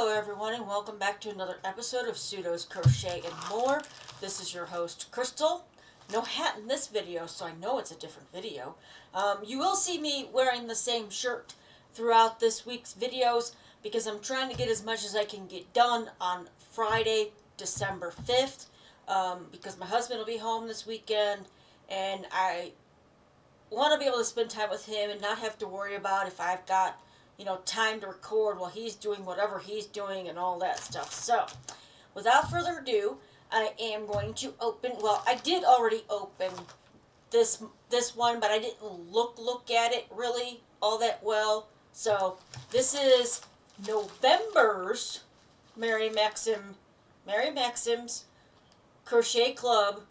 Hello everyone and welcome back to another episode of Pseudo's Crochet and More. This is your host Crystal. No hat in this video, so I know it's a different video. You will see me wearing the same shirt throughout this week's videos because I'm trying to get as much as I can get done on Friday, December 5th, because my husband will be home this weekend and I want to be able to spend time with him and not have to worry about if I've got time to record while he's doing whatever he's doing and all that stuff. So, without further ado, I am going to open, well, I did already open this one, but I didn't look at it really all that well. So, this is November's Maxim's Crochet Club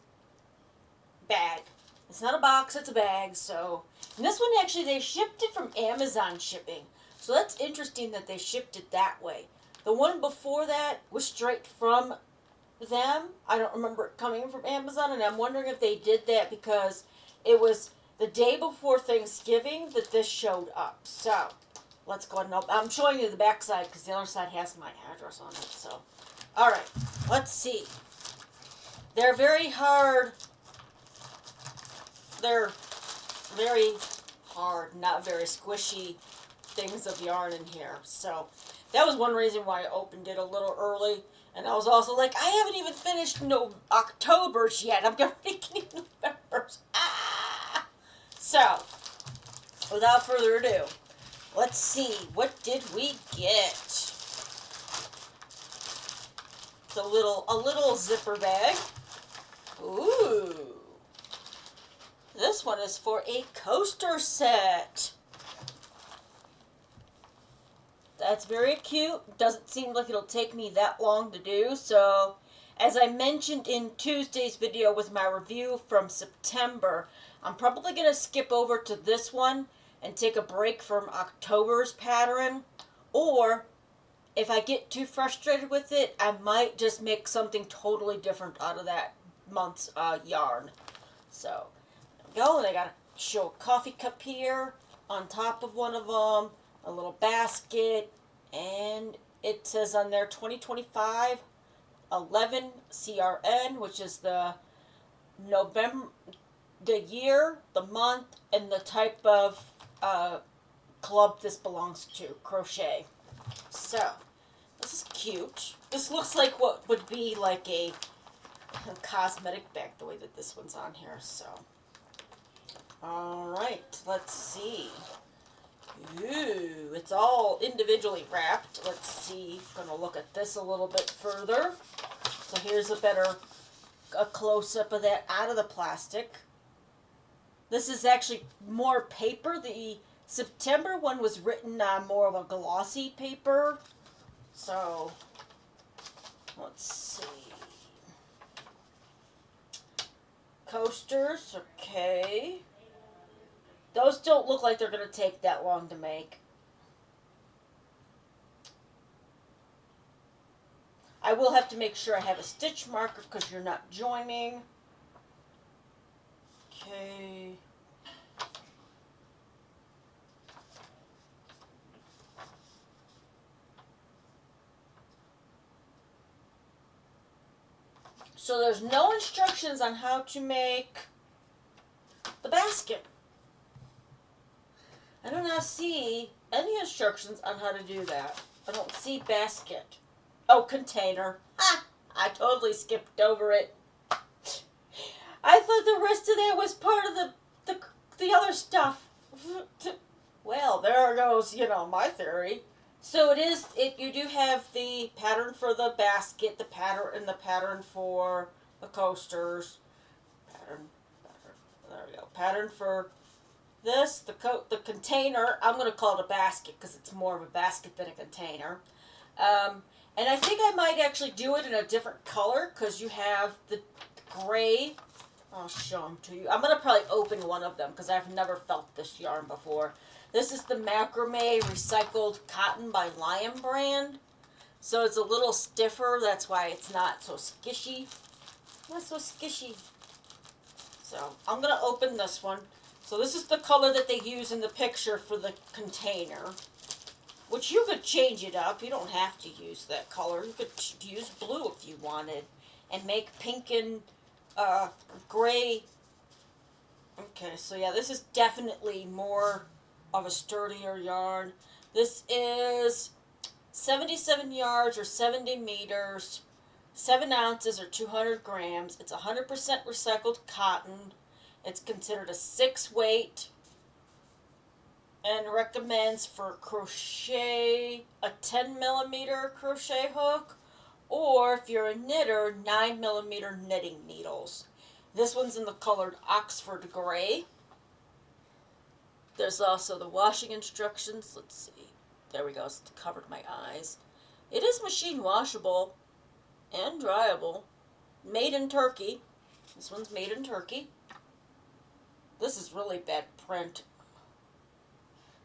bag. It's not a box, it's a bag, so, and this one actually, they shipped it from Amazon shipping. So that's interesting that they shipped it that way. The one before that was straight from them. I don't remember it coming from Amazon, and I'm wondering if they did that because it was the day before Thanksgiving that this showed up. So let's go ahead and open. I'm showing you the back side because the other side has my address on it. So, all right, let's see. They're very hard. They're very hard, not very squishy things of yarn in here. So that was one reason why I opened it a little early. And I was also like, I haven't even finished October's yet. I'm going to be getting November's. Ah! So, without further ado, let's see. What did we get? It's a little zipper bag. Ooh. This one is for a coaster set. That's very cute. Doesn't seem like it'll take me that long to do. So, as I mentioned in Tuesday's video with my review from September, I'm probably going to skip over to this one and take a break from October's pattern. Or, if I get too frustrated with it, I might just make something totally different out of that month's yarn. So, there we go. And I got to show a coffee cup here on top of one of them. A little basket, and it says on there 2025 11 CRN, which is the November, the year, the month, and the type of club this belongs to, crochet. So, this is cute. This looks like what would be like a cosmetic bag, the way that this one's on here. So, alright, let's see. Ooh, it's all individually wrapped. Let's see. I'm going to look at this a little bit further. So here's a close-up of that out of the plastic. This is actually more paper. The September one was written on more of a glossy paper. So, let's see. Coasters, okay. Those don't look like they're going to take that long to make. I will have to make sure I have a stitch marker because you're not joining. Okay. So there's no instructions on how to make the basket. I do not see any instructions on how to do that. I don't see basket. Oh, container. Ah, I totally skipped over it. I thought the rest of that was part of the other stuff. Well, there goes, my theory. So you do have the pattern for the basket, the pattern for the coasters. There we go. Pattern for this, the container. I'm going to call it a basket because it's more of a basket than a container. And I think I might actually do it in a different color because you have the gray. I'll show them to you. I'm going to probably open one of them because I've never felt this yarn before. This is the Macrame Recycled Cotton by Lion brand. So it's a little stiffer. That's why it's not so skishy. Not so skishy. So I'm going to open this one. So this is the color that they use in the picture for the container. which you could change it up. You don't have to use that color. You could use blue if you wanted, and make pink and gray. Okay, so yeah, this is definitely more of a sturdier yarn. This is 77 yards or 70 meters, 7 ounces or 200 grams. It's 100% recycled cotton. It's considered a 6 weight and recommends for crochet a 10 millimeter crochet hook, or if you're a knitter, 9 millimeter knitting needles. This one's in the colored Oxford Gray. There's also the washing instructions. Let's see. There we go. It's covered my eyes. It is machine washable and dryable. Made in Turkey. This one's made in Turkey. This is really bad print.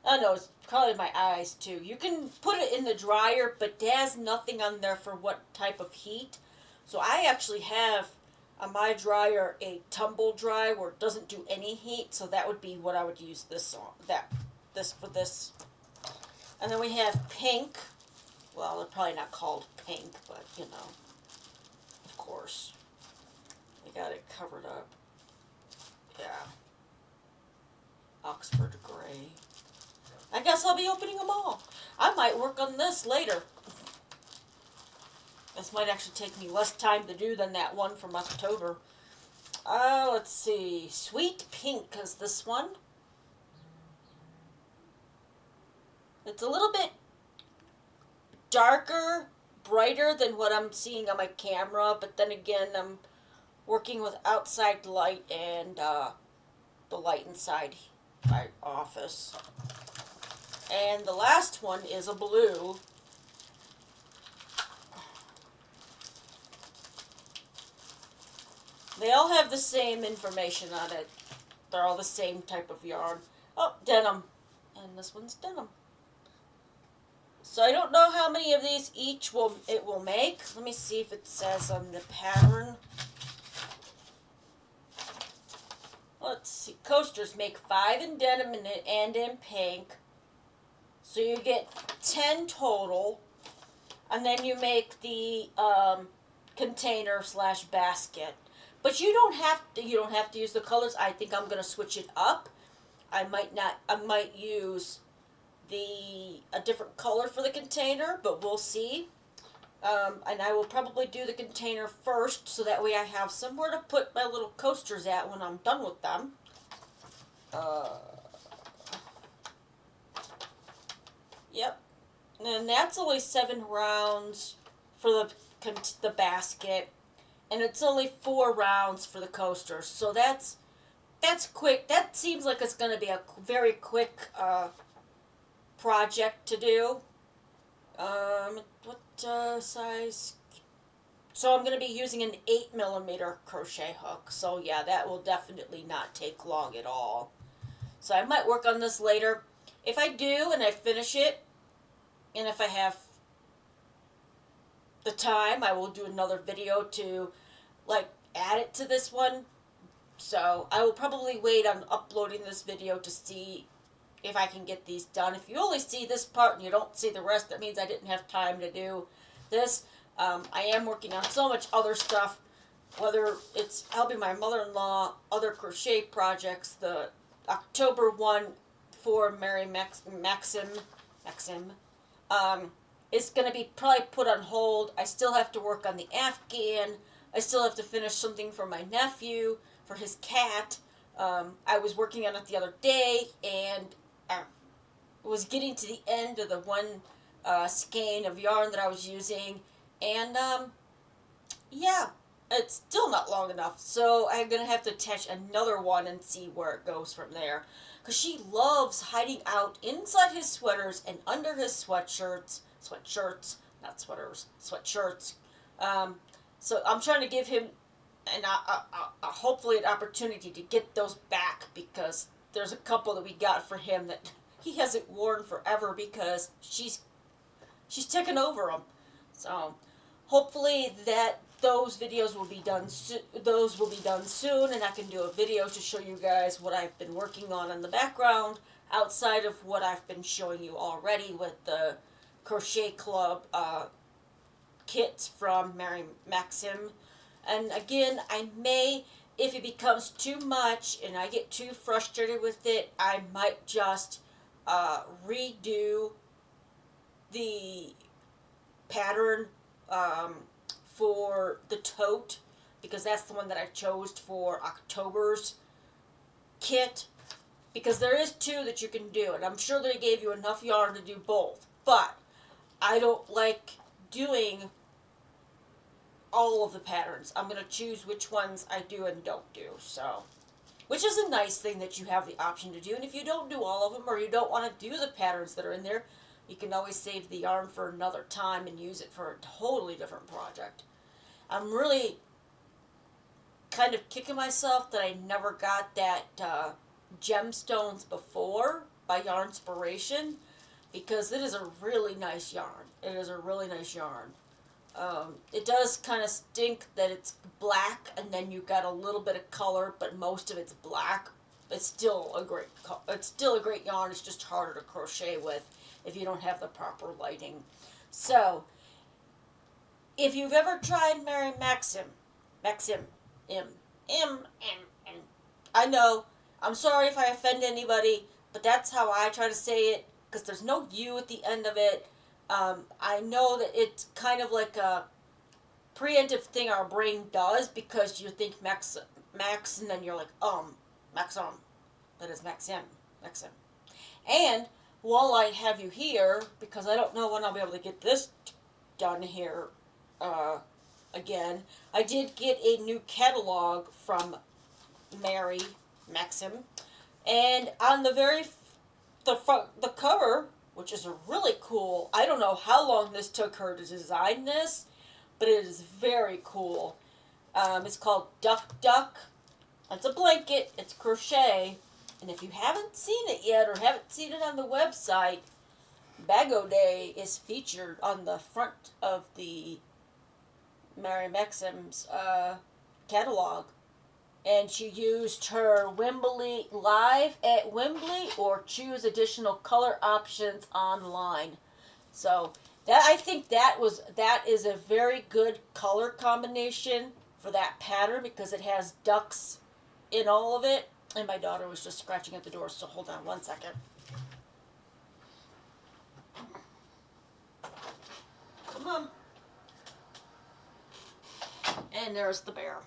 I know, it's probably my eyes too. You can put it in the dryer, but it has nothing on there for what type of heat. So I actually have on my dryer a tumble dry where it doesn't do any heat. So that would be what I would use this on. This for this. And then we have pink. Well, they're probably not called pink, but you know, of course. We got it covered up. Yeah. Oxford Gray. I guess I'll be opening them all. I might work on this later. This might actually take me less time to do than that one from October. Let's see. Sweet Pink is this one. It's a little bit darker, brighter than what I'm seeing on my camera, but then again, I'm working with outside light and the light inside my office. And the last one is a blue. They all have the same information on it. They're all the same type of yarn. Oh, denim. And this one's denim. So I don't know how many of these each it will make. Let me see if it says on the pattern. Let's see. Coasters make 5 in denim and in pink. So you get 10 total. And then you make the container / basket. But you don't have to use the colors. I think I'm going to switch it up. I might use a different color for the container, but we'll see. And I will probably do the container first, so that way I have somewhere to put my little coasters at when I'm done with them. Yep. And that's only 7 rounds for the basket, and it's only 4 rounds for the coasters. So that's quick. That seems like it's going to be a very quick project to do. What size? So I'm going to be using an 8 millimeter crochet hook. So yeah, that will definitely not take long at all. So I might work on this later. If I do and I finish it, and if I have the time, I will do another video to add it to this one. So I will probably wait on uploading this video to see if I can get these done. If you only see this part and you don't see the rest, that means I didn't have time to do this. I am working on so much other stuff, whether it's helping my mother-in-law, other crochet projects, the October one for Maxim is going to be probably put on hold. I still have to work on the Afghan. I still have to finish something for my nephew, for his cat. I was working on it the other day, and I was getting to the end of the one skein of yarn that I was using, and yeah, it's still not long enough. So I'm going to have to attach another one and see where it goes from there. Because she loves hiding out inside his sweaters and under his sweatshirts, not sweaters, sweatshirts. So I'm trying to give him hopefully an opportunity to get those back, because there's a couple that we got for him that he hasn't worn forever because she's taken over them. So hopefully those videos will be done. Those will be done soon, and I can do a video to show you guys what I've been working on in the background outside of what I've been showing you already with the Crochet Club kits from Maxim. And again, I may, if it becomes too much and I get too frustrated with it, I might just redo the pattern for the tote, because that's the one that I chose for October's kit, because there is two that you can do, and I'm sure they gave you enough yarn to do both, but I don't like doing all of the patterns. I'm going to choose which ones I do and don't do, so, which is a nice thing that you have the option to do. And if you don't do all of them, or you don't want to do the patterns that are in there, you can always save the yarn for another time and use it for a totally different project. I'm really kind of kicking myself that I never got that Gemstones Before by Yarnspiration, because it is a really nice yarn. It is a really nice yarn. It does kind of stink that it's black and then you got a little bit of color, but most of it's black. It's still a great yarn. It's just harder to crochet with if you don't have the proper lighting. So, if you've ever tried Maxim, I know, I'm sorry if I offend anybody, but that's how I try to say it, because there's no U at the end of it. I know that it's kind of like a preemptive thing our brain does, because you think Max, and then you're like, Maxim. That is Maxim. And while I have you here, because I don't know when I'll be able to get this done here again, I did get a new catalog from Maxim, and on the cover, which is a really cool, I don't know how long this took her to design this, but it is very cool. It's called Duck Duck. It's a blanket, it's crochet, and if you haven't seen it yet, or haven't seen it on the website, Bago Day is featured on the front of the Mary Maxim's catalog. And she used her Wimbley live at Wembley, or choose additional color options online. So that, I think that is a very good color combination for that pattern, because it has ducks in all of it. And my daughter was just scratching at the door, so hold on one second. Come on. And there's the bear.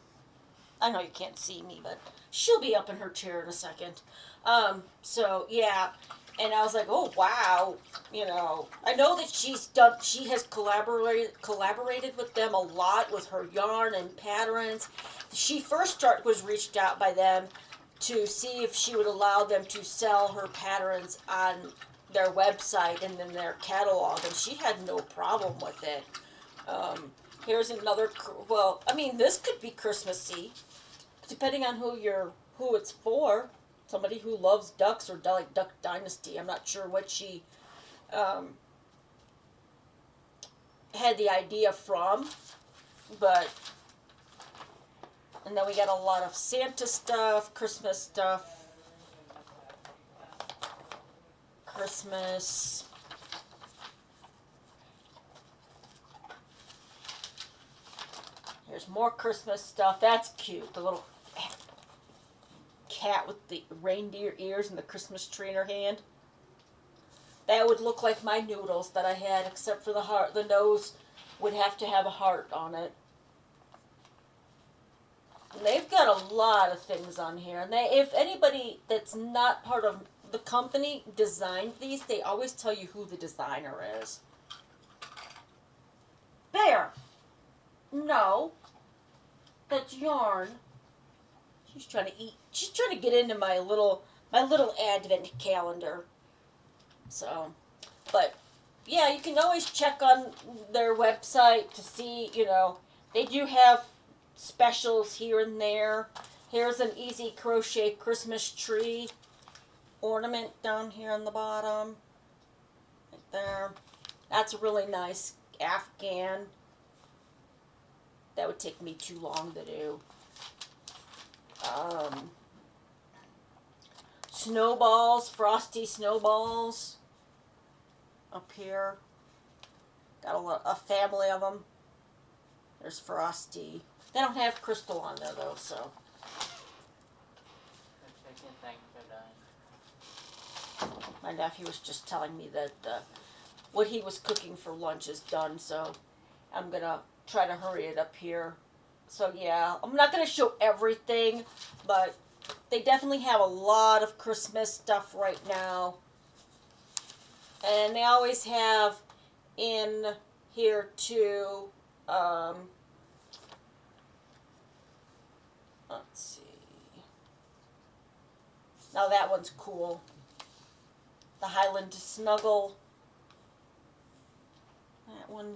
I know you can't see me, but she'll be up in her chair in a second. So yeah, and I was like, oh wow, I know that she has collaborated with them a lot with her yarn and patterns. She first was reached out by them to see if she would allow them to sell her patterns on their website and in their catalog, and she had no problem with it. Here's another, well, I mean, this could be Christmassy, depending on who it's for. Somebody who loves ducks, or like Duck Dynasty. I'm not sure what she had the idea from, but, and then we got a lot of Santa stuff, Christmas stuff, Christmas. Here's more Christmas stuff. That's cute. The little cat with the reindeer ears and the Christmas tree in her hand. That would look like my noodles that I had, except for the heart. The nose would have to have a heart on it. And they've got a lot of things on here. And if anybody that's not part of the company designed these, they always tell you who the designer is. Bear! No. That's yarn. She's trying to eat. She's trying to get into my little advent calendar. So, but yeah, you can always check on their website to see, they do have specials here and there. Here's an easy crochet Christmas tree ornament down here on the bottom. Right there. That's a really nice Afghan. That would take me too long to do. snowballs, frosty snowballs up here. Got a family of them. There's Frosty. They don't have Crystal on there though, so. My nephew was just telling me that what he was cooking for lunch is done, so I'm gonna try to hurry it up here. So yeah, I'm not gonna show everything, but they definitely have a lot of Christmas stuff right now. And they always have in here too, let's see. Now that one's cool. The Highland Snuggle. That one.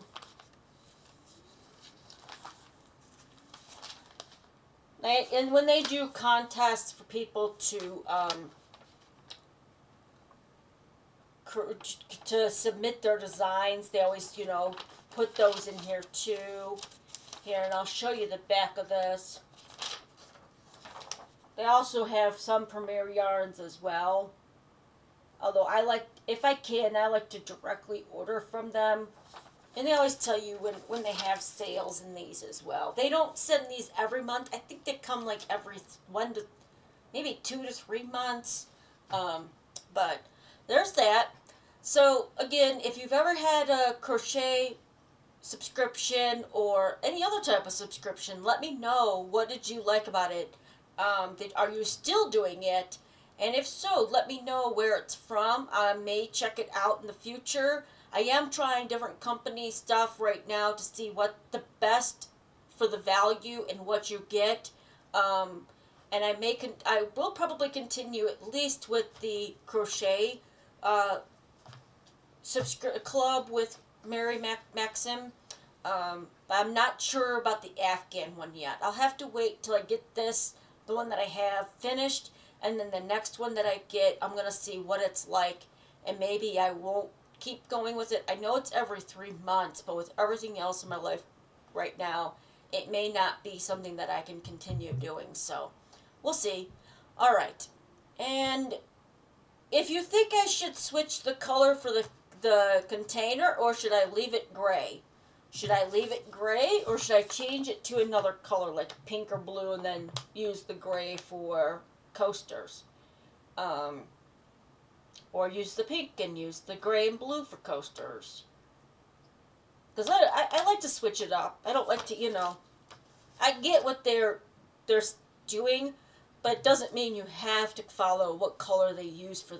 And when they do contests for people to submit their designs, they always, you know, put those in here too. Here, and I'll show you the back of this. They also have some Premier yarns as well. Although if I can, I like to directly order from them. And they always tell you when they have sales in these as well. They don't send these every month. I think they come like every 1 to maybe 2 to 3 months. But there's that. So again, if you've ever had a crochet subscription or any other type of subscription, let me know. What did you like about it? Are you still doing it? And if so, let me know where it's from. I may check it out in the future. I am trying different company stuff right now to see what the best for the value and what you get. And I will probably continue at least with the crochet club with Maxim. But I'm not sure about the Afghan one yet. I'll have to wait till I get the one that I have finished, and then the next one that I get, I'm going to see what it's like, and maybe I won't keep going with it. I know it's every 3 months, but with everything else in my life right now, it may not be something that I can continue doing, so we'll see. All right, and if you think I should switch the color for the container, or should I leave it gray? Should I leave it gray, or should I change it to another color, like pink or blue, and then use the gray for coasters? Or use the pink and use the gray and blue for coasters? Because I like to switch it up. I don't like to, you know, I get what they're doing, but it doesn't mean you have to follow what color they use for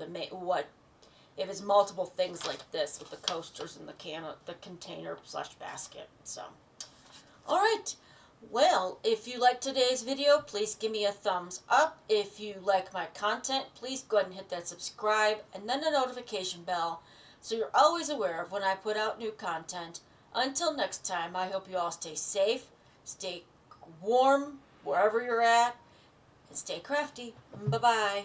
if it's multiple things like this with the coasters and the container / basket. So, all right. Well, if you liked today's video, please give me a thumbs up. If you like my content, please go ahead and hit that subscribe and then the notification bell so you're always aware of when I put out new content. Until next time, I hope you all stay safe, stay warm wherever you're at, and stay crafty. Bye-bye.